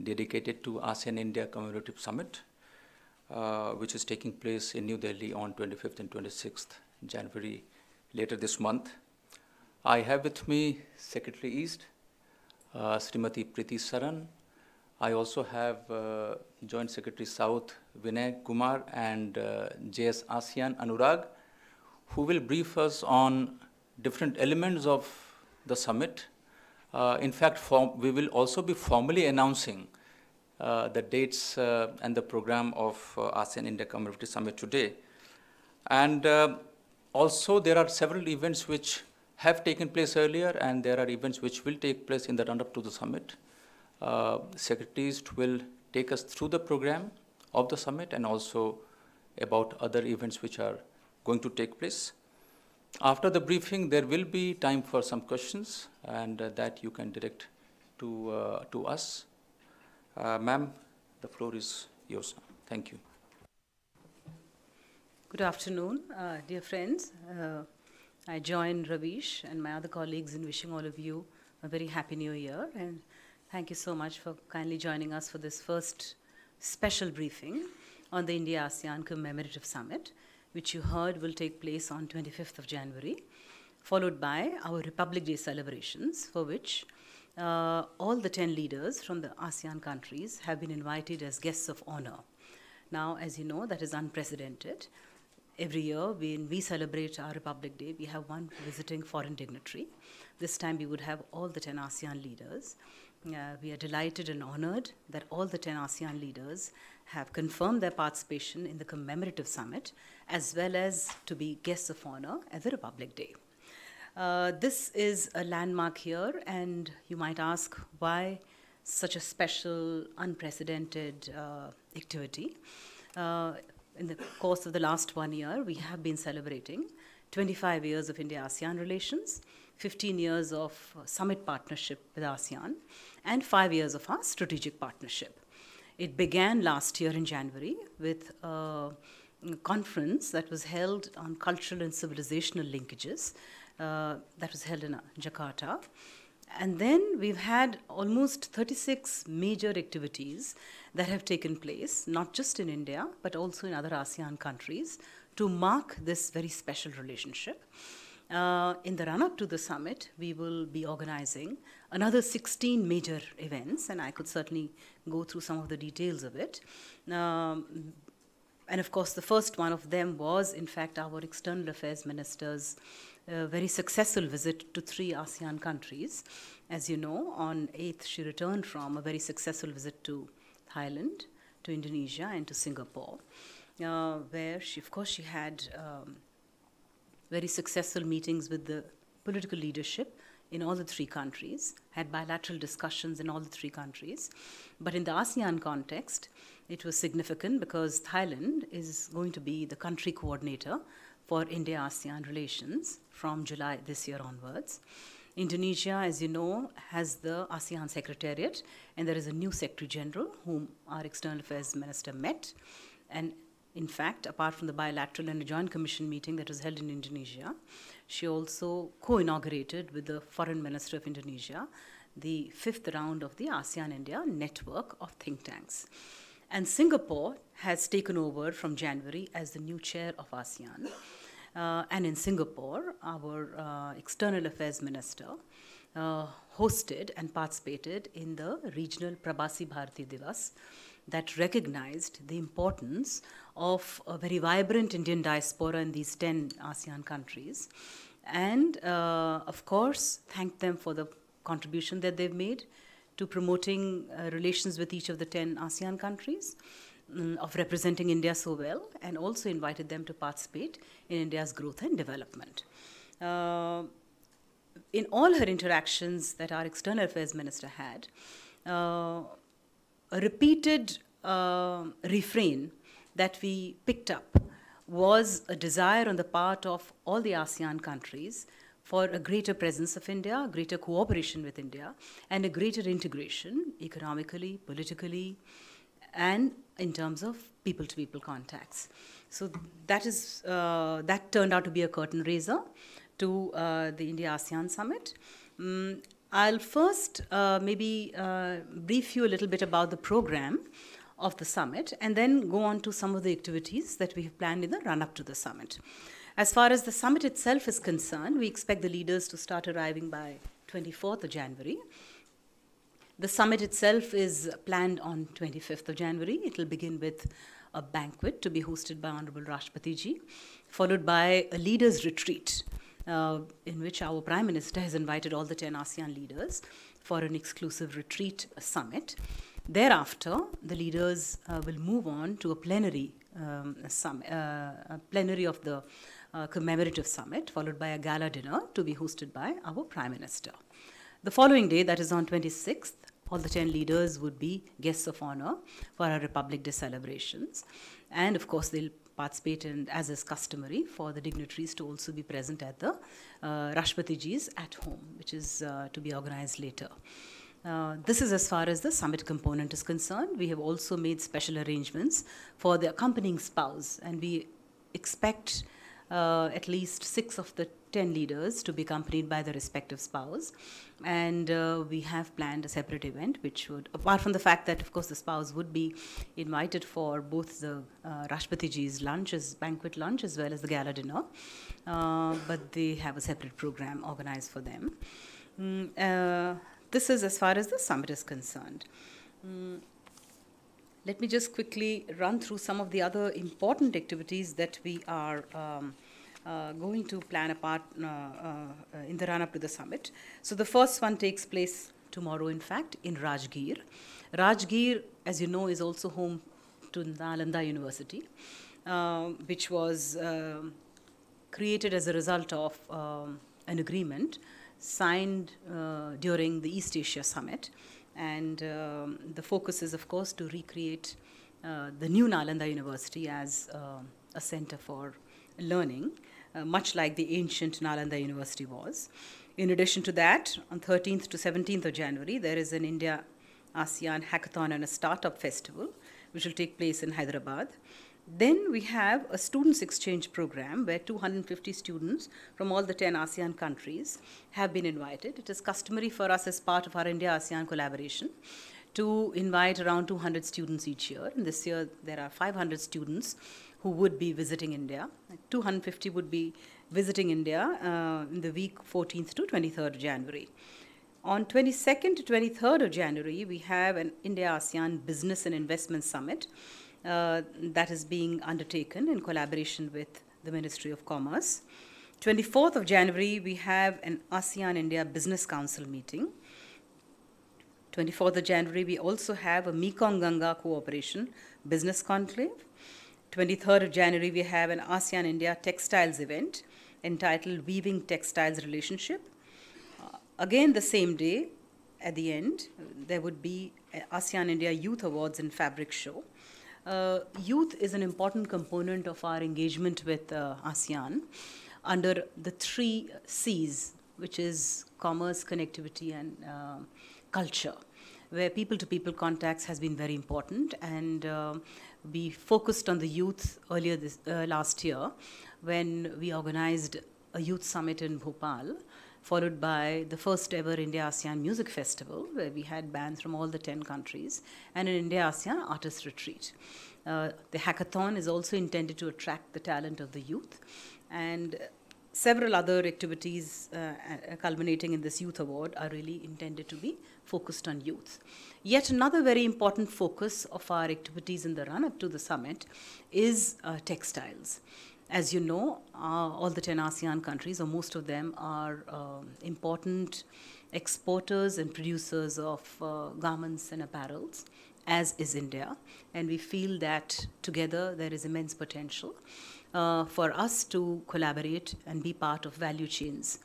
dedicated to ASEAN-India Commemorative Summit, which is taking place in New Delhi on 25th and 26th January later this month. I have with me Secretary East, Srimati Priti Saran. I also have Joint Secretary South, Vinay Kumar, and JS ASEAN, Anurag, who will brief us on different elements of the summit. In fact, we will also be formally announcing the dates and the program of ASEAN-India Commemorative Summit today. And also there are several events which have taken place earlier, and there are events which will take place in the run-up to the summit. Secretaries will take us through the program of the summit and also about other events which are going to take place. After the briefing, there will be time for some questions, and that you can direct to us. Ma'am, the floor is yours now. Thank you. Good afternoon, dear friends. I join Ravish and my other colleagues in wishing all of you a very happy new year, and thank you so much for kindly joining us for this first special briefing on the India-ASEAN Commemorative Summit, which you heard will take place on 25th of January, followed by our Republic Day celebrations, for which all the 10 leaders from the ASEAN countries have been invited as guests of honor. Now, as you know, that is unprecedented. Every year, when we celebrate our Republic Day, we have one visiting foreign dignitary. This time, we would have all the 10 ASEAN leaders. We are delighted and honored that all the 10 ASEAN leaders have confirmed their participation in the commemorative summit, as well as to be guests of honor at the Republic Day. This is a landmark here, and you might ask why such a special, unprecedented activity. In the course of the last 1 year, we have been celebrating 25 years of India-ASEAN relations, 15 years of summit partnership with ASEAN, and 5 years of our strategic partnership. It began last year in January with a conference that was held on cultural and civilizational linkages that was held in Jakarta. And then we've had almost 36 major activities that have taken place, not just in India, but also in other ASEAN countries, to mark this very special relationship. In the run-up to the summit, we will be organizing another 16 major events, and I could certainly go through some of the details of it. And of course, the first one of them was, in fact, our External Affairs Minister's very successful visit to 3 ASEAN countries. As you know, on 8th, she returned from a very successful visit to Thailand, to Indonesia, and to Singapore, where she had very successful meetings with the political leadership in all the 3 countries, had bilateral discussions in all the 3 countries. But in the ASEAN context, it was significant because Thailand is going to be the country coordinator for India-ASEAN relations from July this year onwards. Indonesia, as you know, has the ASEAN Secretariat, and there is a new Secretary General whom our External Affairs Minister met. And in fact, apart from the bilateral and the Joint Commission meeting that was held in Indonesia, she also co-inaugurated with the Foreign Minister of Indonesia the 5th round of the ASEAN-India network of think tanks. And Singapore has taken over from January as the new chair of ASEAN. And in Singapore, our External Affairs Minister hosted and participated in the regional Prabasi Bharati Divas that recognized the importance of a very vibrant Indian diaspora in these 10 ASEAN countries. And of course, thanked them for the contribution that they've made to promoting relations with each of the 10 ASEAN countries, of representing India so well, and also invited them to participate in India's growth and development. In all her interactions that our External Affairs Minister had, a repeated refrain that we picked up was a desire on the part of all the ASEAN countries for a greater presence of India, greater cooperation with India, and a greater integration economically, politically, and in terms of people-to-people contacts. So that turned out to be a curtain raiser to the India-ASEAN Summit. I'll first maybe brief you a little bit about the program of the summit and then go on to some of the activities that we have planned in the run-up to the summit. As far as the summit itself is concerned, we expect the leaders to start arriving by 24th of January. The summit itself is planned on 25th of January. It will begin with a banquet to be hosted by Honorable Rashtrapati Ji, followed by a leaders' retreat in which our Prime Minister has invited all the 10 ASEAN leaders for an exclusive retreat summit. Thereafter, the leaders will move on to a plenary, plenary of the commemorative summit, followed by a gala dinner to be hosted by our Prime Minister. The following day, that is on 26th, all the 10 leaders would be guests of honor for our Republic Day celebrations. And of course, they'll participate in, as is customary, for the dignitaries to also be present at the Rashtrapati Ji's at home, which is to be organized later. This is as far as the summit component is concerned. We have also made special arrangements for the accompanying spouse, and we expect at least 6 of the 10 leaders to be accompanied by the respective spouse. And we have planned a separate event, which would, apart from the fact that, of course, the spouse would be invited for both the Rashtrapati Ji's lunch, banquet lunch, as well as the gala dinner. But they have a separate program organized for them. This is as far as the summit is concerned. Let me just quickly run through some of the other important activities that we are going to plan apart in the run-up to the summit. So the first one takes place tomorrow, in fact, in Rajgir. Rajgir, as you know, is also home to Nalanda University, which was created as a result of an agreement signed during the East Asia Summit. And the focus is, of course, to recreate the new Nalanda University as a center for learning, much like the ancient Nalanda University was. In addition to that, on 13th to 17th of January, there is an India-ASEAN Hackathon and a Startup Festival, which will take place in Hyderabad. Then we have a students exchange program where 250 students from all the 10 ASEAN countries have been invited. It is customary for us as part of our India-ASEAN collaboration to invite around 200 students each year. And this year there are 500 students who would be visiting India. 250 would be visiting India in the week 14th to 23rd of January. On 22nd to 23rd of January, we have an India-ASEAN Business and Investment Summit that is being undertaken in collaboration with the Ministry of Commerce. 24th of January, we have an ASEAN-India Business Council meeting. 24th of January, we also have a Mekong-Ganga Cooperation Business Conclave. 23rd of January, we have an ASEAN-India Textiles event entitled Weaving Textiles Relationship. Again, the same day, at the end, there would be ASEAN-India Youth Awards and Fabric Show. Youth is an important component of our engagement with ASEAN under the 3 C's, which is commerce, connectivity, and culture, where people-to-people contacts has been very important. And we focused on the youth earlier last year when we organized a youth summit in Bhopal, followed by the first ever India-ASEAN Music Festival, where we had bands from all the 10 countries, and an India-ASEAN Artist Retreat. The hackathon is also intended to attract the talent of the youth, and several other activities culminating in this youth award are really intended to be focused on youth. Yet another very important focus of our activities in the run-up to the summit is textiles. As you know, all the 10 ASEAN countries, or most of them, are important exporters and producers of garments and apparels, as is India. And we feel that together there is immense potential for us to collaborate and be part of value chains.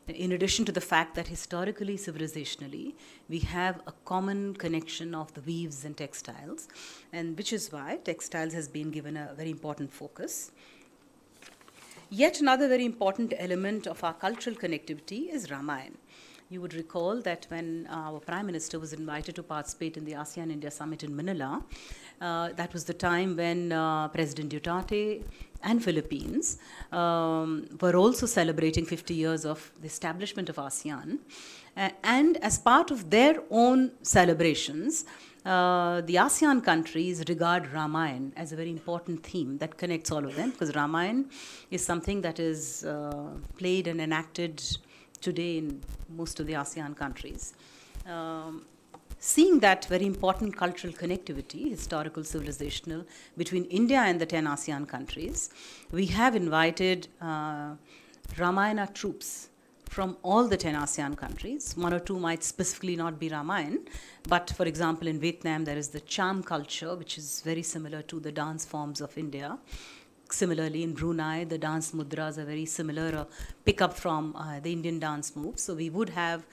In addition to the fact that historically, civilizationally, we have a common connection of the weaves and textiles, and which is why textiles has been given a very important focus. Yet another very important element of our cultural connectivity is Ramayana. You would recall that when our Prime Minister was invited to participate in the ASEAN-India Summit in Manila, that was the time when President Duterte and Philippines were also celebrating 50 years of the establishment of ASEAN. And as part of their own celebrations, the ASEAN countries regard Ramayana as a very important theme that connects all of them, because Ramayana is something that is played and enacted today in most of the ASEAN countries. Seeing that very important cultural connectivity, historical, civilizational, between India and the 10 ASEAN countries, we have invited Ramayana troops from all the 10 ASEAN countries. One or two might specifically not be Ramayana, but for example, in Vietnam, there is the charm culture, which is very similar to the dance forms of India. Similarly, in Brunei, the dance mudras are very similar, pick up from the Indian dance moves. So we would have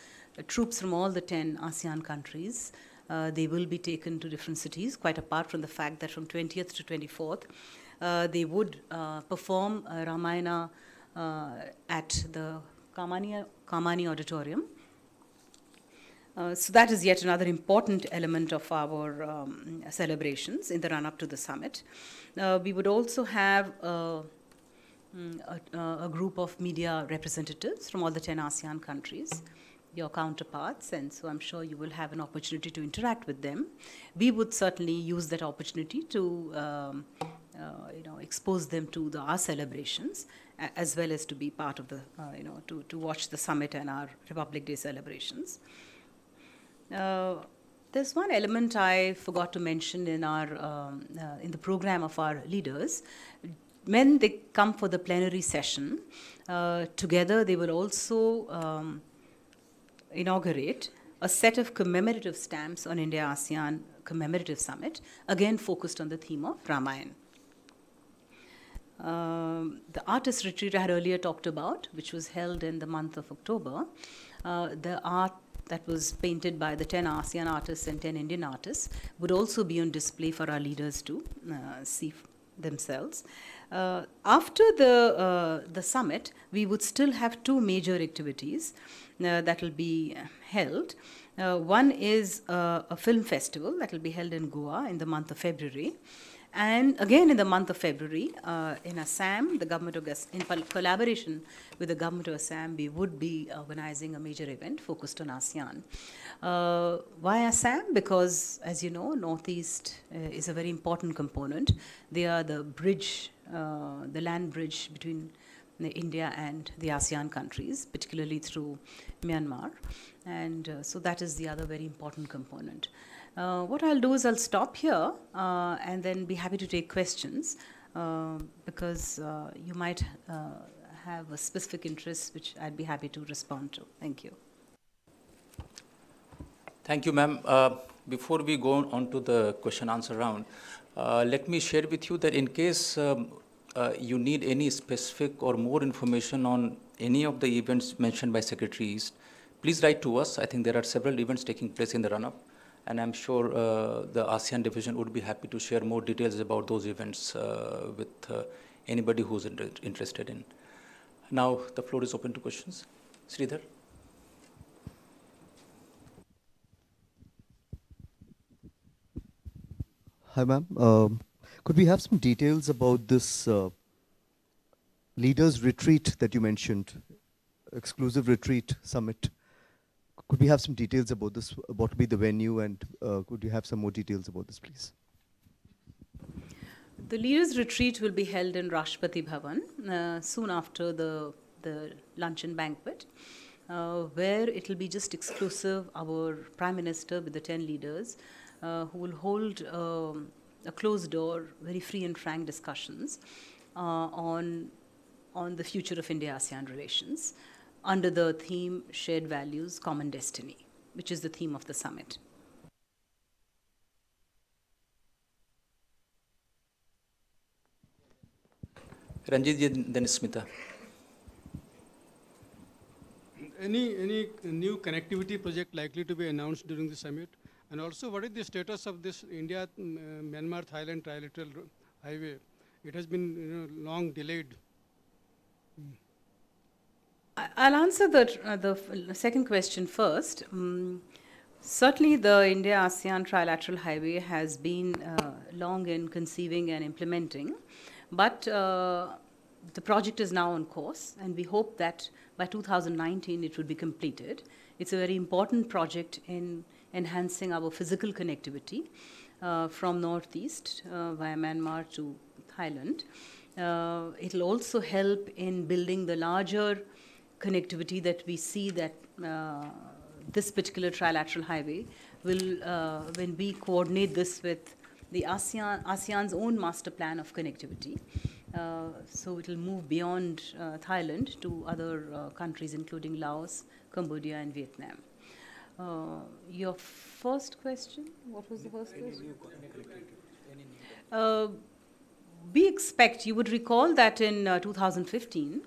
troops from all the 10 ASEAN countries. They will be taken to different cities, quite apart from the fact that from 20th to 24th, they would perform Ramayana at the Kamani Auditorium. So that is yet another important element of our celebrations in the run-up to the summit. We would also have a group of media representatives from all the 10 ASEAN countries, your counterparts, and so I'm sure you will have an opportunity to interact with them. We would certainly use that opportunity to expose them to our celebrations, as well as to be part of the, to watch the summit and our Republic Day celebrations. There's one element I forgot to mention in in the program of our leaders. When they come for the plenary session, together they will also inaugurate a set of commemorative stamps on India-ASEAN Commemorative Summit, again focused on the theme of Ramayana. The artist retreat I had earlier talked about, which was held in the month of October, the art that was painted by the 10 ASEAN artists and 10 Indian artists would also be on display for our leaders to see themselves. After the summit, we would still have two major activities that will be held. One is a film festival that will be held in Goa in the month of February. And again in the month of February, in Assam, the government of in collaboration with the government of Assam, we would be organizing a major event focused on ASEAN. Why Assam? Because, as you know, Northeast is a very important component. They are the bridge, the land bridge between India and the ASEAN countries, particularly through Myanmar. And so that is the other very important component. What I'll do is I'll stop here and then be happy to take questions because you might have a specific interest which I'd be happy to respond to. Thank you. Thank you, ma'am. Before we go on to the question answer round, let me share with you that in case you need any specific or more information on any of the events mentioned by secretaries, please write to us. I think there are several events taking place in the run-up. And I'm sure the ASEAN division would be happy to share more details about those events with anybody who's interested in. Now, the floor is open to questions. Sridhar. Hi, ma'am. Could we have some details about this leaders retreat that you mentioned, exclusive retreat summit? Could we have some details about this, what would be the venue, and could you have some more details about this, please? The leaders' retreat will be held in Rashtrapati Bhavan soon after the luncheon banquet, where it will be just exclusive, our Prime Minister with the 10 leaders, who will hold a closed door, very free and frank discussions on the future of India-ASEAN relations, under the theme Shared Values, Common Destiny, which is the theme of the summit. Ranjit, then Smita. Any new connectivity project likely to be announced during the summit? And also, what is the status of this India-Myanmar-Thailand trilateral highway? It has been long delayed. I'll answer the second question first. Certainly, the India-ASEAN trilateral highway has been long in conceiving and implementing, but the project is now on course, and we hope that by 2019 it will be completed. It's a very important project in enhancing our physical connectivity from northeast via Myanmar to Thailand. It'll also help in building the larger connectivity that we see that this particular trilateral highway will, when we coordinate this with the ASEAN's own master plan of connectivity. So it will move beyond Thailand to other countries, including Laos, Cambodia, and Vietnam. Your first question? What was the first question? We expect, you would recall that in 2015,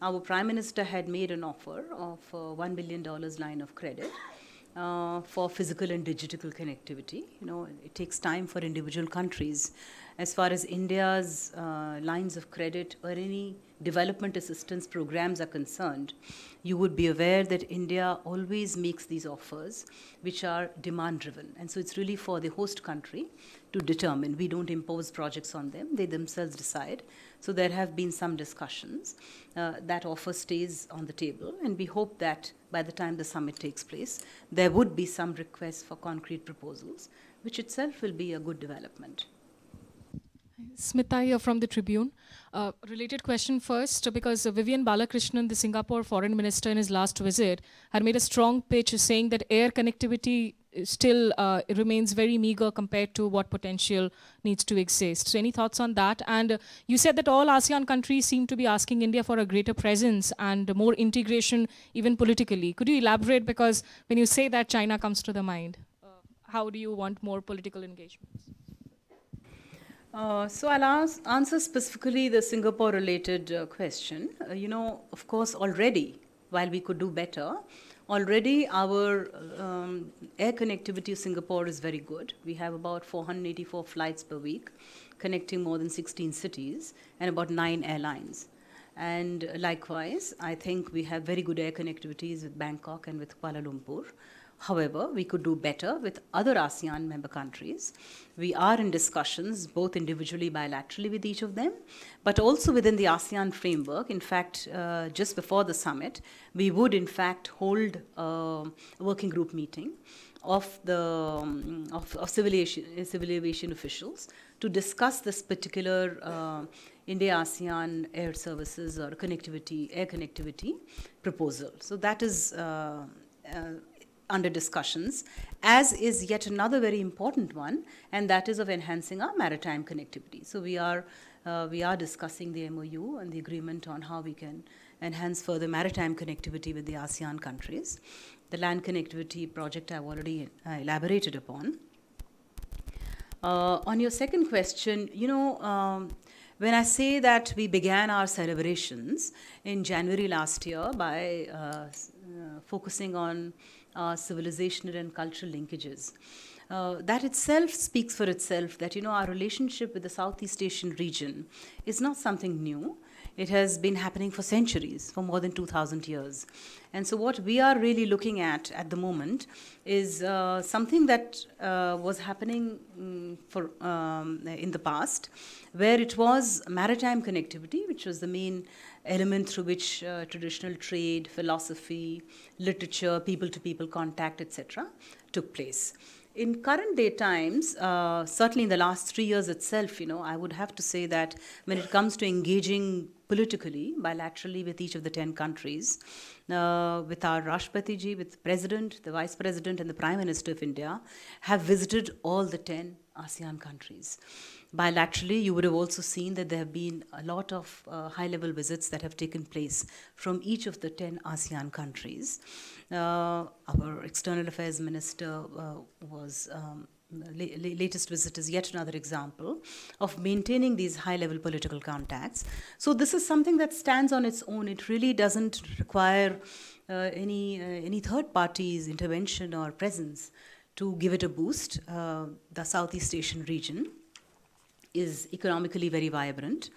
our Prime Minister had made an offer of $1 billion line of credit for physical and digital connectivity. You know, it takes time for individual countries. As far as India's lines of credit or any development assistance programs are concerned, you would be aware that India always makes these offers which are demand-driven. And so it's really for the host country to determine. We don't impose projects on them. They themselves decide. So there have been some discussions. That offer stays on the table. And we hope that by the time the summit takes place, there would be some requests for concrete proposals, which itself will be a good development. Smita here from the Tribune. Related question first, because Vivian Balakrishnan, the Singapore foreign minister, in his last visit, had made a strong pitch saying that air connectivity still remains very meager compared to what potential needs to exist. So any thoughts on that? And you said that all ASEAN countries seem to be asking India for a greater presence and more integration, even politically. Could you elaborate? Because when you say that, China comes to the mind. How do you want more political engagements? So I'll answer specifically the Singapore-related question. You know, of course, already, while we could do better, already our air connectivity to Singapore is very good. We have about 484 flights per week, connecting more than 16 cities and about 9 airlines. And likewise, I think we have very good air connectivities with Bangkok and with Kuala Lumpur. However, we could do better with other ASEAN member countries. We are in discussions, both individually, bilaterally with each of them, but also within the ASEAN framework. In fact, just before the summit, we would in fact hold a working group meeting of civil aviation officials to discuss this particular India-ASEAN air services or connectivity, air connectivity proposal. So that is under discussions, as is yet another very important one, and that is of enhancing our maritime connectivity. So we are discussing the MOU and the agreement on how we can enhance further maritime connectivity with the ASEAN countries. The land connectivity project I've already elaborated upon. On your second question, you know, when I say that we began our celebrations in January last year by focusing on civilizational and cultural linkages, that itself speaks for itself that, you know, our relationship with the Southeast Asian region is not something new. It has been happening for centuries, for more than 2,000 years. And so what we are really looking at the moment is something that was happening in the past, where it was maritime connectivity, which was the main element through which traditional trade, philosophy, literature, people-to-people contact, etc., took place. In current day times, certainly in the last 3 years itself, you know, I would have to say that when it comes to engaging politically, bilaterally with each of the 10 countries, with our Rashtrapati, with the President, the Vice President, and the Prime Minister of India, have visited all the 10 ASEAN countries. Bilaterally, you would have also seen that there have been a lot of high-level visits that have taken place from each of the 10 ASEAN countries. Our External Affairs Minister latest visit is yet another example of maintaining these high-level political contacts. So this is something that stands on its own. It really doesn't require any third party's intervention or presence to give it a boost. The Southeast Asian region is economically very vibrant.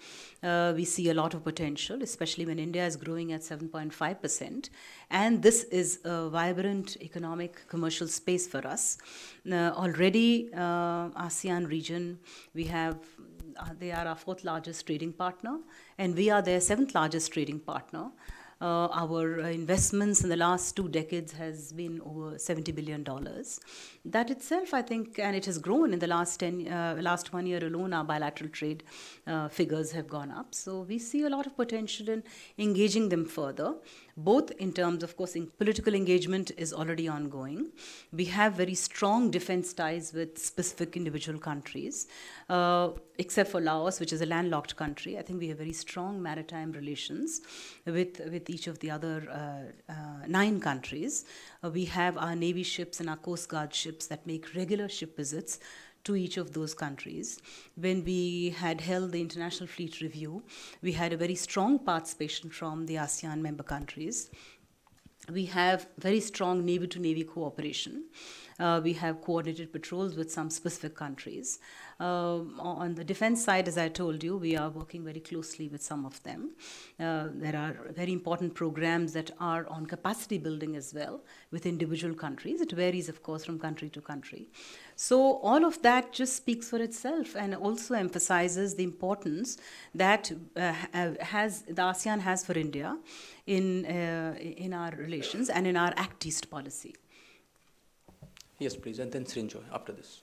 We see a lot of potential, especially when India is growing at 7.5%. And this is a vibrant economic commercial space for us. Already, ASEAN region, they are our 4th largest trading partner, and we are their 7th largest trading partner. Our investments in the last 2 decades has been over $70 billion. That itself, I think, and it has grown in the last 1 year alone, our bilateral trade figures have gone up. So we see a lot of potential in engaging them further, both in terms, of course, political engagement is already ongoing. We have very strong defense ties with specific individual countries, except for Laos, which is a landlocked country. I think we have very strong maritime relations with each of the other 9 countries. We have our Navy ships and our Coast Guard ships that make regular ship visits to each of those countries. When we had held the International Fleet Review, we had a very strong participation from the ASEAN member countries. We have very strong Navy-to-Navy cooperation. We have coordinated patrols with some specific countries. On the defense side, as I told you, we are working very closely with some of them. There are very important programs that are on capacity building as well with individual countries. It varies, of course, from country to country. So all of that just speaks for itself and also emphasizes the importance that the ASEAN has for India in our relations and in our Act East policy. Yes, please, and then Srinjoy after this.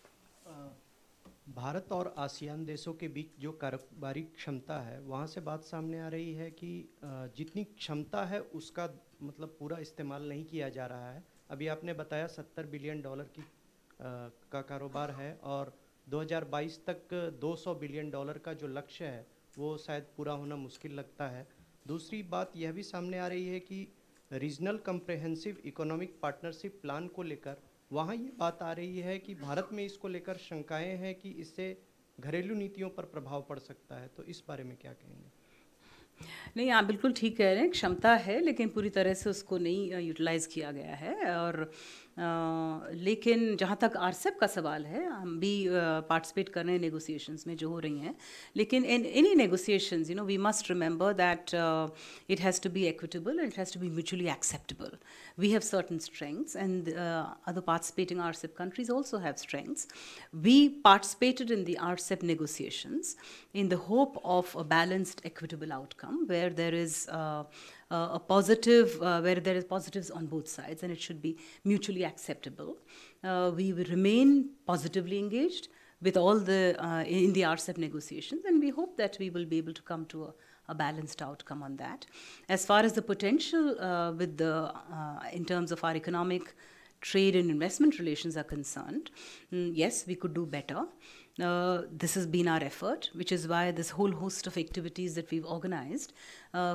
Bharat और ASEAN देशों के बीच जो कारोबारी क्षमता है, वहाँ से बात सामने आ रही है कि जितनी क्षमता है उसका मतलब पूरा इस्तेमाल नहीं किया जा रहा है. अभी आपने बताया $70 बिलियन की का कारोबार है और 2022 तक $200 बिलियन का जो लक्ष्य है वो शायद पूरा होना मुश्किल लगता है. दूसरी बात यह भी सामने आ रही है कि regional comprehensive economic partnership plan को लेकर वहाँ ये बात आ रही है कि भारत में इसको लेकर शंकाएं हैं कि इससे घरेलू नीतियों पर प्रभाव पड़ सकता है. तो इस बारे में क्या कहेंगे? नहीं, आप बिल्कुल ठीक कह रहे हैं, क्षमता है लेकिन पूरी तरह से उसको नहीं यूटिलाइज़ किया गया है. और लेकिन जहाँ तक आरसेप का सवाल है, हम भी पार्टिसिपेट कर रहे हैं नेगोशिएशंस में जो हो रही हैं. लेकिन in any negotiations, you know, we must remember that it has to be equitable and it has to be mutually acceptable. We have certain strengths and other participating RCEP countries also have strengths. We participated in the RCEP negotiations in the hope of a balanced, equitable outcome where there is a positive, where there is positives on both sides and it should be mutually acceptable. We will remain positively engaged with all the in the RCEP negotiations, and we hope that we will be able to come to a balanced outcome on that. As far as the potential with the in terms of our economic, trade and investment relations are concerned, yes, we could do better. This has been our effort, which is why this whole host of activities that we've organized,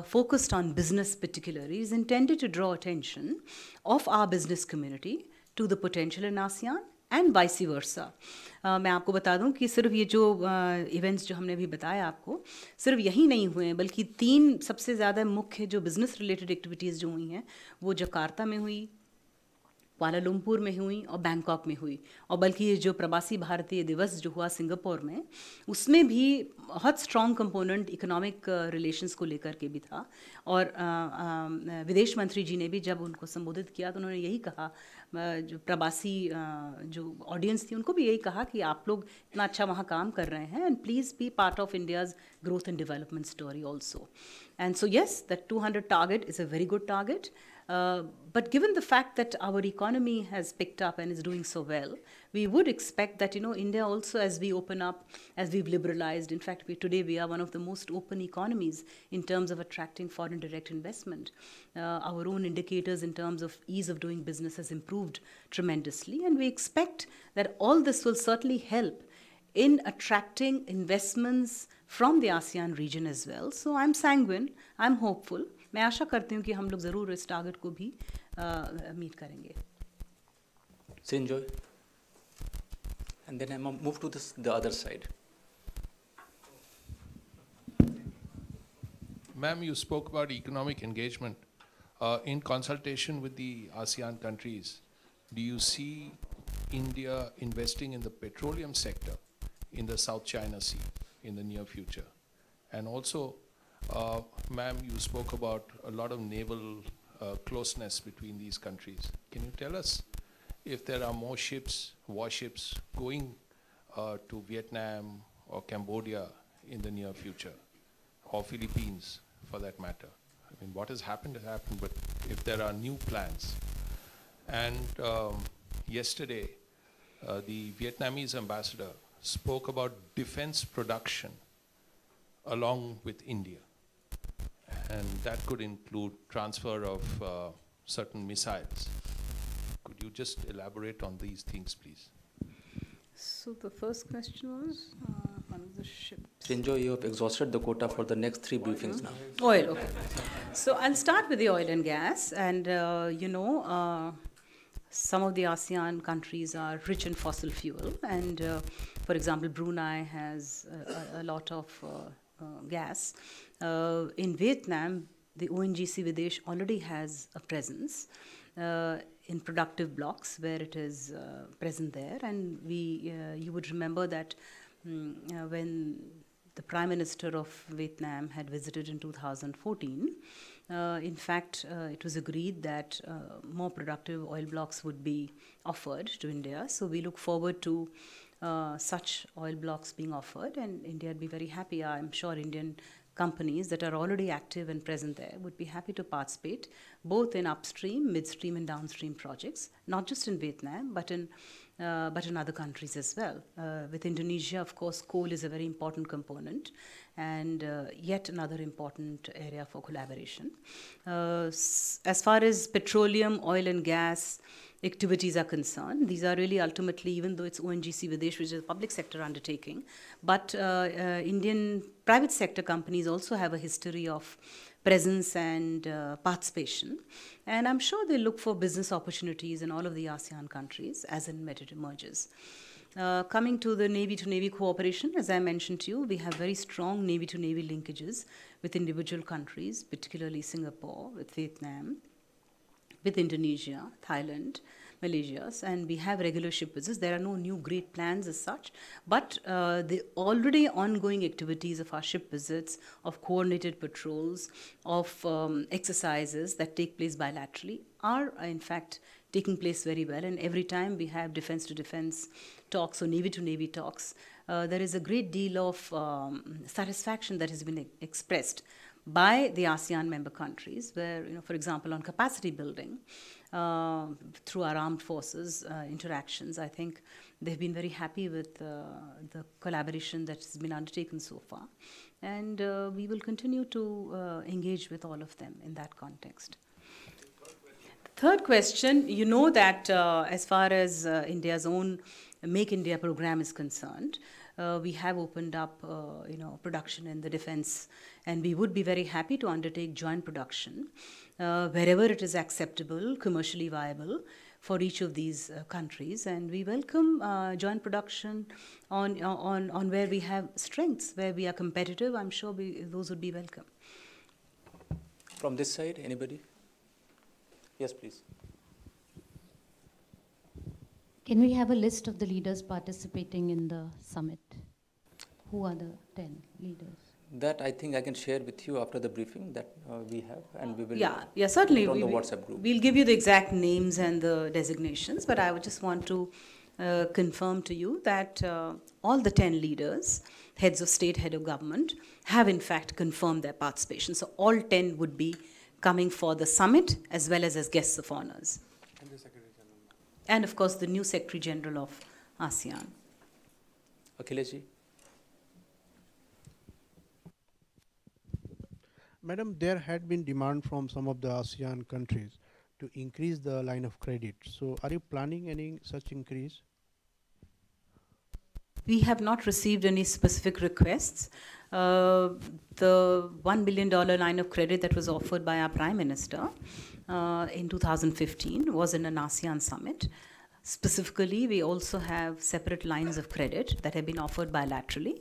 focused on business particularly, is intended to draw attention of our business community to the potential in ASEAN and vice versa. मैं आपको बता दूं कि सिर्फ ये जो events जो हमने अभी बताया आपको, सिर्फ यही नहीं हुए हैं, बल्कि 3 सबसे ज़्यादा मुख्य जो बिज़नेस रिलेटेड एक्टिविटीज़ जो हुई हैं वो जकार्ता में हुई, कुआलालंपुर में हुई और बैंकॉक में हुई. और बल्कि ये जो प्रवासी भारतीय दिवस जो हुआ सिंगापुर में, उसमें भी बहुत स्ट्रॉन्ग कंपोनेंट इकोनॉमिक रिलेशंस को लेकर के भी था. और विदेश मंत्री जी ने भी जब उनको संबोधित किया तो उन्होंने यही कहा, जो प्रवासी जो ऑडियंस थी उनको भी यही कहा कि आप लोग इतना अच्छा वहाँ काम कर रहे हैं and please be part of India's growth and development story also. And so yes, that 200 target is a very good target. But given the fact that our economy has picked up and is doing so well, we would expect that, you know, India also, as we open up, as we've liberalized, in fact, today we are one of the most open economies in terms of attracting foreign direct investment. Our own indicators in terms of ease of doing business has improved tremendously, and we expect that all this will certainly help in attracting investments from the ASEAN region as well. So I'm sanguine, I'm hopeful. मैं आशा करती हूँ कि हम लोग ज़रूर इस target को भी मीट करेंगे. Srinjoy, and then I move to the other side. Ma'am, you spoke about economic engagement. In consultation with the ASEAN countries, do you see India investing in the petroleum sector in the South China Sea in the near future? And also, ma'am, you spoke about a lot of naval closeness between these countries. Can you tell us if there are more ships, warships going to Vietnam or Cambodia in the near future, or Philippines for that matter? I mean, what has happened, but if there are new plans. And yesterday, the Vietnamese ambassador spoke about defense production along with India. And that could include transfer of certain missiles. Could you just elaborate on these things, please? So the first question was one of the ships. Chinjo, you have exhausted the quota for the next 3 briefings now. Oil, okay. So I'll start with the oil and gas. And, some of the ASEAN countries are rich in fossil fuel. And, for example, Brunei has a lot of gas. In Vietnam, the ONGC Videsh already has a presence in productive blocks where it is present there. And you would remember that when the Prime Minister of Vietnam had visited in 2014, in fact, it was agreed that more productive oil blocks would be offered to India. So we look forward to such oil blocks being offered, and India would be very happy. I'm sure Indian companies that are already active and present there would be happy to participate both in upstream, midstream, and downstream projects, not just in Vietnam, but in other countries as well. With Indonesia, of course, coal is a very important component and yet another important area for collaboration. As far as petroleum, oil and gas activities are concerned, these are really ultimately, even though it's ONGC Videsh, which is a public sector undertaking, but Indian private sector companies also have a history of presence and participation. And I'm sure they look for business opportunities in all of the ASEAN countries as and when it emerges. Coming to the Navy-to-Navy cooperation, as I mentioned to you, we have very strong Navy-to-Navy linkages with individual countries, particularly Singapore, with Vietnam, with Indonesia, Thailand, Malaysia, and we have regular ship visits. There are no new great plans as such, but the already ongoing activities of our ship visits, of coordinated patrols, of exercises that take place bilaterally are in fact taking place very well. And every time we have defense-to-defense talks or Navy-to-Navy talks, there is a great deal of satisfaction that has been expressed by the ASEAN member countries, where, for example, on capacity building, through our armed forces interactions, I think they've been very happy with the collaboration that has been undertaken so far. And we will continue to engage with all of them in that context. Third question, you know that as far as India's own Make India program is concerned, we have opened up, production in the defense, and we would be very happy to undertake joint production wherever it is acceptable, commercially viable for each of these countries. And we welcome joint production on where we have strengths, where we are competitive. I'm sure those would be welcome. From this side, anybody? Yes, please. Can we have a list of the leaders participating in the summit? Who are the 10 leaders? That I think I can share with you after the briefing that we have, and we will certainly put it on the WhatsApp group. We'll give you the exact names and the designations, but I would just want to confirm to you that all the 10 leaders, heads of state, head of government, have in fact confirmed their participation. So all 10 would be coming for the summit as well as guests of honors. And of course, the new Secretary General of ASEAN. Akhilesh ji. Madam, there had been demand from some of the ASEAN countries to increase the line of credit. So are you planning any such increase? We have not received any specific requests. The $1 billion line of credit that was offered by our Prime Minister in 2015 was in an ASEAN summit. Specifically, we also have separate lines of credit that have been offered bilaterally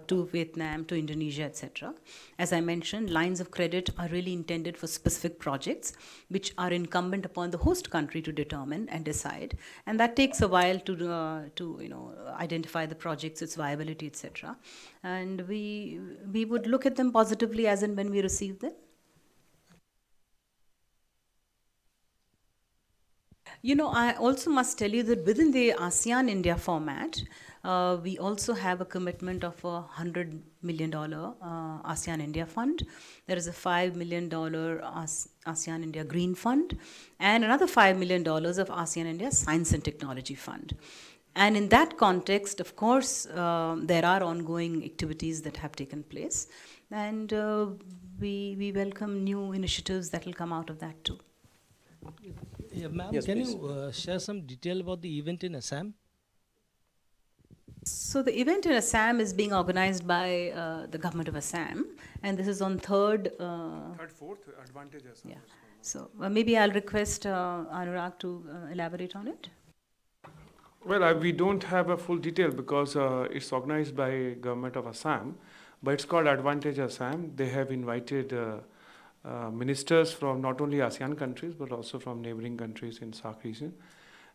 to Vietnam, to Indonesia, etc. As I mentioned, lines of credit are really intended for specific projects, which are incumbent upon the host country to determine and decide, and that takes a while to identify the projects, its viability, etc. And we would look at them positively as and when we receive them. You know, I also must tell you that within the ASEAN India format, we also have a commitment of a $100 million ASEAN India fund. There is a $5 million ASEAN India Green Fund, and another $5 million of ASEAN India Science and Technology Fund. And in that context, of course, there are ongoing activities that have taken place, and we welcome new initiatives that will come out of that too. Yeah, ma'am, Yes, can please. you share some detail about the event in Assam? So the event in Assam is being organized by the government of Assam, and this is on third, Fourth advantage Assam. yeah. So maybe I'll request Anurag to elaborate on it. Well, we don't have a full detail because it's organized by government of Assam, but it's called Advantage Assam. They have invited ministers from not only ASEAN countries but also from neighboring countries in SAARC region,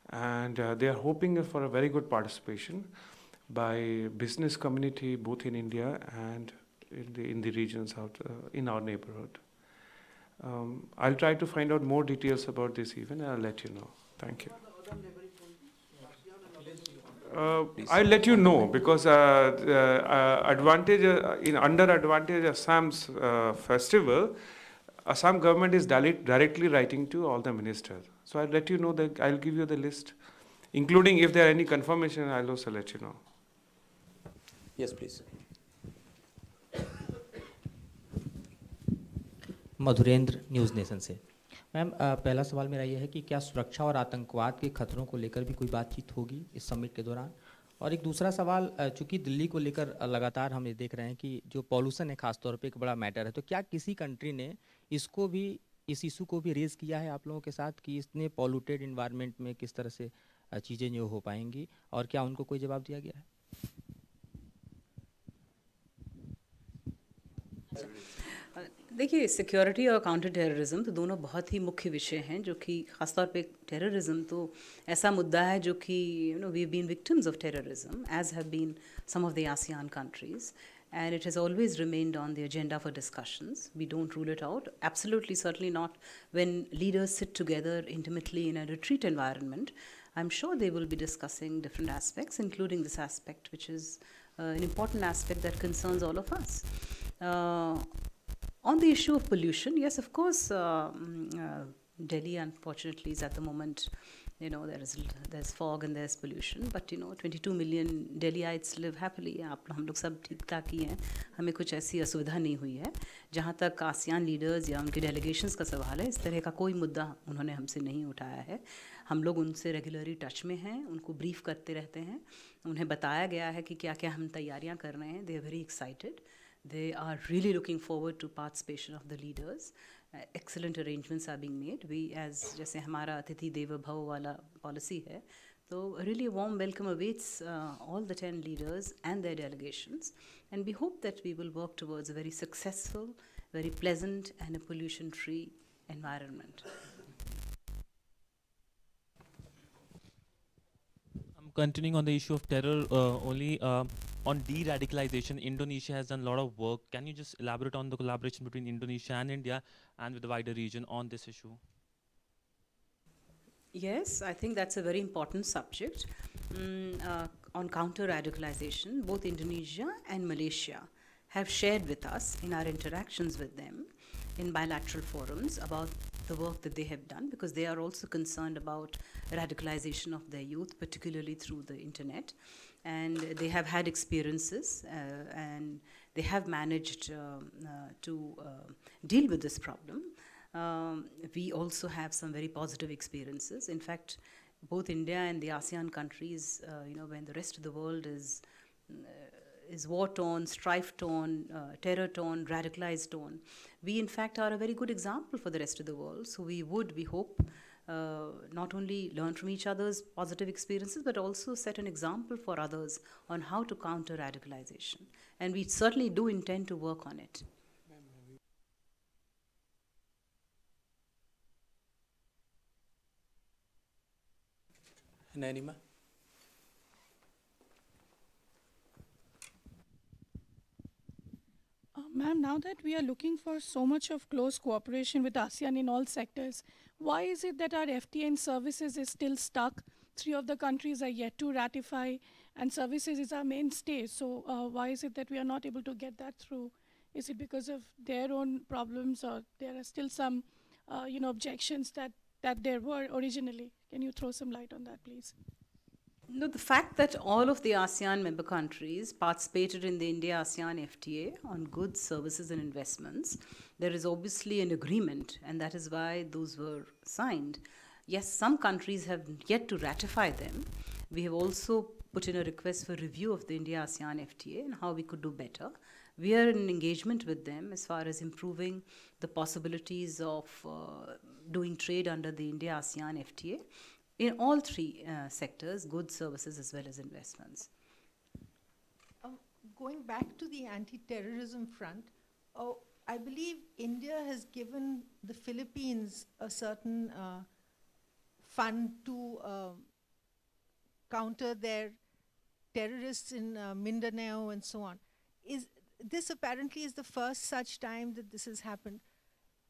and they are hoping for a very good participation by business community both in India and in the regions out in our neighborhood. I'll try to find out more details about this event and I'll let you know. Thank you. I'll let you know because advantage under Advantage Assam's festival, Assam government is directly writing to all the ministers. So I'll let you know that I'll give you the list, including if there are any confirmation. I'll also let you know. Yes, please. Madhurendra news nation से। Ma'am, पहला सवाल मेरा ये है कि क्या सुरक्षा और आतंकवाद के खतरों को लेकर भी कोई बातचीत होगी इस समिट के दौरान? और एक दूसरा सवाल, चूंकि दिल्ली को लेकर लगातार हम ये देख रहे हैं कि जो पॉल्यूशन है खासतौर पे एक बड़ा मैटर है, तो क्या किसी कंट्री ने इसको भी, इस इशू को भी रेज़ किया है आप लोगों के साथ कि इसने पॉल्यूटेड इन्वायरमेंट में किस तरह से चीज़ें जो हो पाएंगी, और क्या उनको कोई जवाब दिया गया है? देखिए, सिक्योरिटी और काउंटर टेररिज्म तो दोनों बहुत ही मुख्य विषय हैं, जो कि ख़ासतौर पे टेररिज्म तो ऐसा मुद्दा है जो कि we been victims of terrorism, as have been some of the ASEAN countries, and it has always remained on the agenda for discussions. We don't rule it out. Absolutely, certainly not when leaders sit together intimately in a retreat environment. I'm sure they will be discussing different aspects, including this aspect, which is an important aspect that concerns all of us. On the issue of pollution, yes, of course, Delhi, unfortunately, is at the moment, there's fog and there's pollution, but 22 million Delhiites live happily. हम लोग सब ठीक ठाक ही हैं, हमें कुछ ऐसी असुविधा नहीं हुई है। जहाँ तक आसियान लीडर्स या उनके डेलीगेशंस का सवाल है, इस तरह का कोई मुद्दा उन्होंने हमसे नहीं उठाया है। हम लोग उनसे रेगुलरली टच में हैं, उनको ब्रीफ करते रहते हैं, उन्हें बताया गया है कि क्या क्या हम तैयारियाँ कर रहे हैं। They are very excited, they are really looking forward to participation of the leaders. Excellent arrangements are being made. We, as जैसे हमारा अतिथि देवो भव वाला policy है, तो really a warm welcome awaits all the 10 leaders and their delegations, and we hope that we will work towards a very successful, very pleasant and a pollution-free environment. Continuing on the issue of terror, only on de-radicalization, Indonesia has done a lot of work. Can you just elaborate on the collaboration between Indonesia and India and with the wider region on this issue? Yes, I think that's a very important subject. On counter-radicalization, both Indonesia and Malaysia have shared with us in our interactions with them in bilateral forums about the work that they have done, because they are also concerned about radicalization of their youth, particularly through the internet. And they have had experiences and they have managed to deal with this problem. We also have some very positive experiences. In fact, both India and the ASEAN countries, when the rest of the world is war-torn, strife-torn, terror-torn, radicalized-torn, we in fact are a very good example for the rest of the world. So we hope, not only learn from each other's positive experiences, but also set an example for others on how to counter radicalization. And we certainly do intend to work on it. Nainima? Ma'am, now that we are looking for so much of close cooperation with ASEAN in all sectors, why is it that our FTA in services is still stuck? 3 of the countries are yet to ratify, and services is our mainstay. So why is it that we are not able to get that through? Is it because of their own problems, or there are still some, objections that there were originally? Can you throw some light on that, please? No, the fact that all of the ASEAN member countries participated in the India-ASEAN FTA on goods, services, and investments, there is obviously an agreement, and that is why those were signed. Yes, some countries have yet to ratify them. We have also put in a request for review of the India-ASEAN FTA and how we could do better. We are in engagement with them as far as improving the possibilities of doing trade under the India-ASEAN FTA in all 3 sectors, goods, services, as well as investments. Going back to the anti-terrorism front, I believe India has given the Philippines a certain fund to counter their terrorists in Mindanao and so on. This apparently is the first such time that this has happened.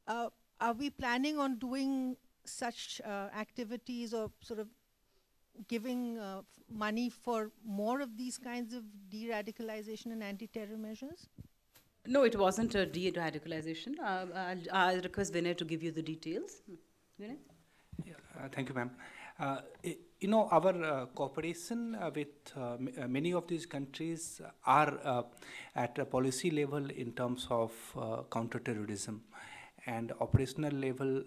Are we planning on doing such activities, or sort of giving money for more of these kinds of de-radicalization and anti-terror measures? No, it wasn't a de-radicalization. I'll request Vinay to give you the details. Vinay? Yeah, thank you, ma'am. Our cooperation with many of these countries are at a policy level in terms of counter-terrorism and operational level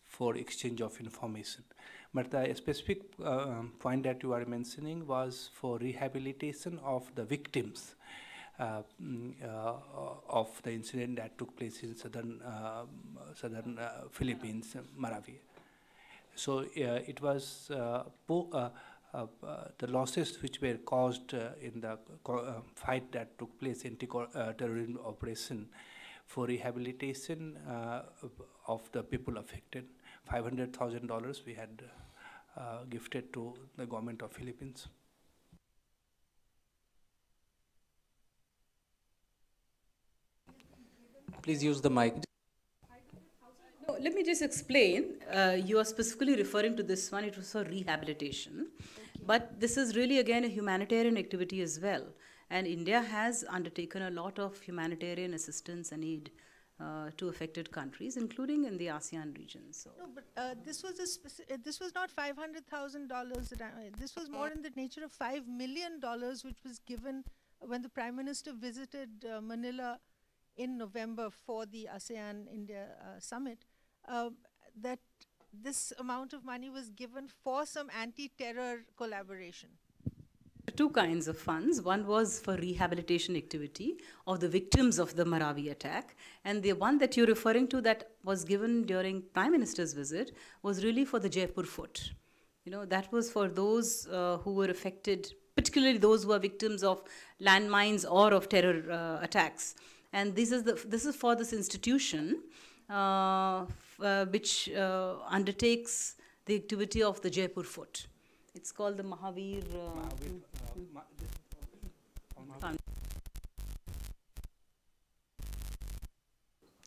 for exchange of information. But the specific point that you are mentioning was for rehabilitation of the victims of the incident that took place in southern Philippines, Marawi. So it was the losses which were caused in the fight that took place in terrorism operation for rehabilitation of the people affected. $500,000 we had gifted to the government of Philippines. Please use the mic. No, let me just explain. You are specifically referring to this one. It was for rehabilitation. Okay. But this is really, again, a humanitarian activity as well. And India has undertaken a lot of humanitarian assistance and aid to affected countries, including in the ASEAN region. So. No, but this was not $500,000. This was more in the nature of $5 million, which was given when the Prime Minister visited Manila in November for the ASEAN-India summit. That this amount of money was given for some anti-terror collaboration. 2 kinds of funds. One was for rehabilitation activity of the victims of the Marawi attack, and the one that you're referring to that was given during Prime Minister's visit was really for the Jaipur Fort. That was for those who were affected, particularly those who are victims of landmines or of terror attacks. And this is for this institution which undertakes the activity of the Jaipur Fort. It's called the Mahavir Fund.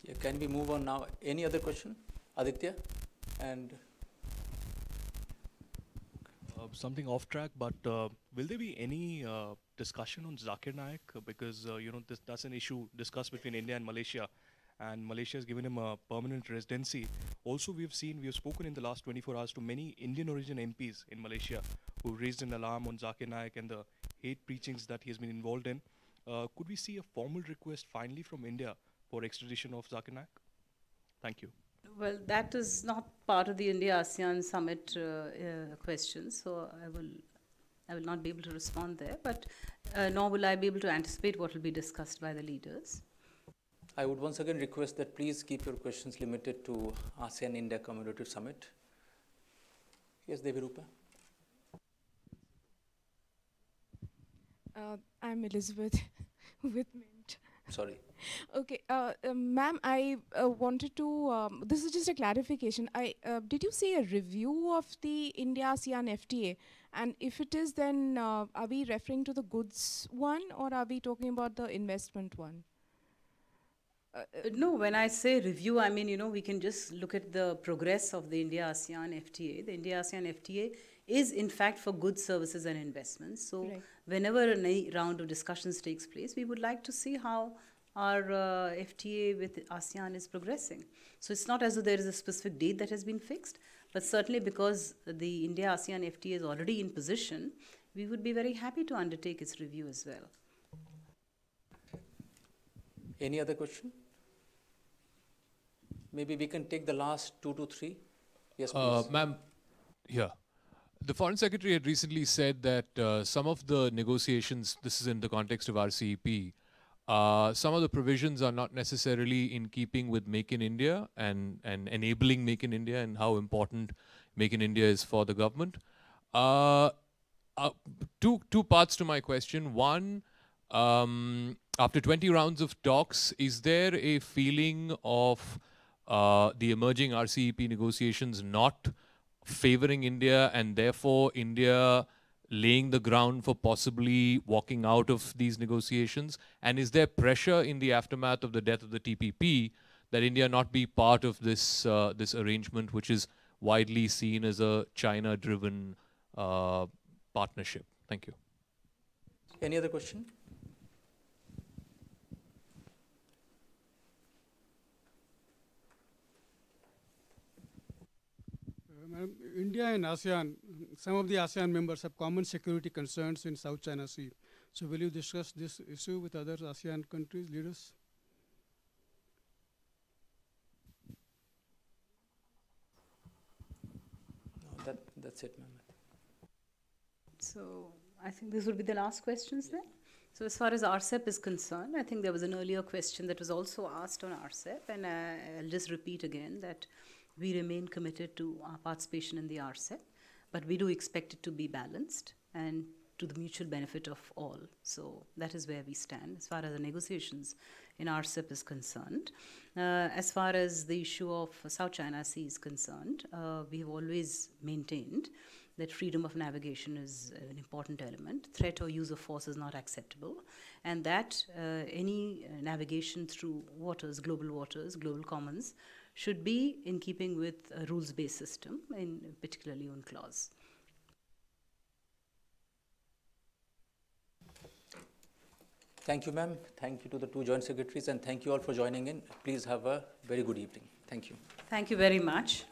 Yeah, can we move on now? Any other question? Aditya? And something off track, but will there be any discussion on Zakir Naik? Because that's an issue discussed between India and Malaysia has given him a permanent residency. Also, we have spoken in the last 24 hours to many Indian origin MPs in Malaysia who raised an alarm on Zakir Naik and the hate preachings that he has been involved in. Could we see a formal request finally from India for extradition of Zakir Naik? Thank you. Well, that is not part of the India-ASEAN summit question, so I will not be able to respond there, but nor will I be able to anticipate what will be discussed by the leaders. I would once again request that please keep your questions limited to ASEAN-India Commemorative Summit. Yes, Devirupa. I'm Elizabeth with Mint. Sorry. Okay, ma'am, I wanted to, this is just a clarification. Did you say a review of the India-ASEAN FTA? And if it is, then are we referring to the goods one, or are we talking about the investment one? No, when I say review, I mean, we can just look at the progress of the India-ASEAN FTA. The India-ASEAN FTA is, in fact, for goods, services, and investments. So Right. whenever a round of discussions takes place, we would like to see how our FTA with ASEAN is progressing. So it's not as though there is a specific date that has been fixed, but certainly because the India-ASEAN FTA is already in position, we would be very happy to undertake its review as well. Any other question? Maybe we can take the last 2 to 3. Yes, please. Ma'am, yeah. The Foreign Secretary had recently said that some of the negotiations, this is in the context of RCEP, some of the provisions are not necessarily in keeping with Make in India and enabling Make in India and how important Make in India is for the government. Two parts to my question. One, after 20 rounds of talks, is there a feeling of the emerging RCEP negotiations not favoring India and therefore India laying the ground for possibly walking out of these negotiations? And is there pressure in the aftermath of the death of the TPP that India not be part of this, this arrangement, which is widely seen as a China-driven partnership? Thank you. Any other question? India and ASEAN, some of the ASEAN members have common security concerns in South China Sea. So will you discuss this issue with other ASEAN countries, leaders? No, that's it, ma'am. So I think this would be the last questions then. So as far as RCEP is concerned, I think there was an earlier question that was also asked on RCEP, and I'll just repeat again that we remain committed to our participation in the RCEP, but we do expect it to be balanced and to the mutual benefit of all. So that is where we stand as far as the negotiations in RCEP is concerned. As far as the issue of South China Sea is concerned, we have always maintained that freedom of navigation is an important element. Threat or use of force is not acceptable, and that any navigation through waters, global commons, should be in keeping with a rules-based system, in particularly UNCLOS. Thank you, ma'am. Thank you to the two joint secretaries, and thank you all for joining in. Please have a very good evening. Thank you. Thank you very much.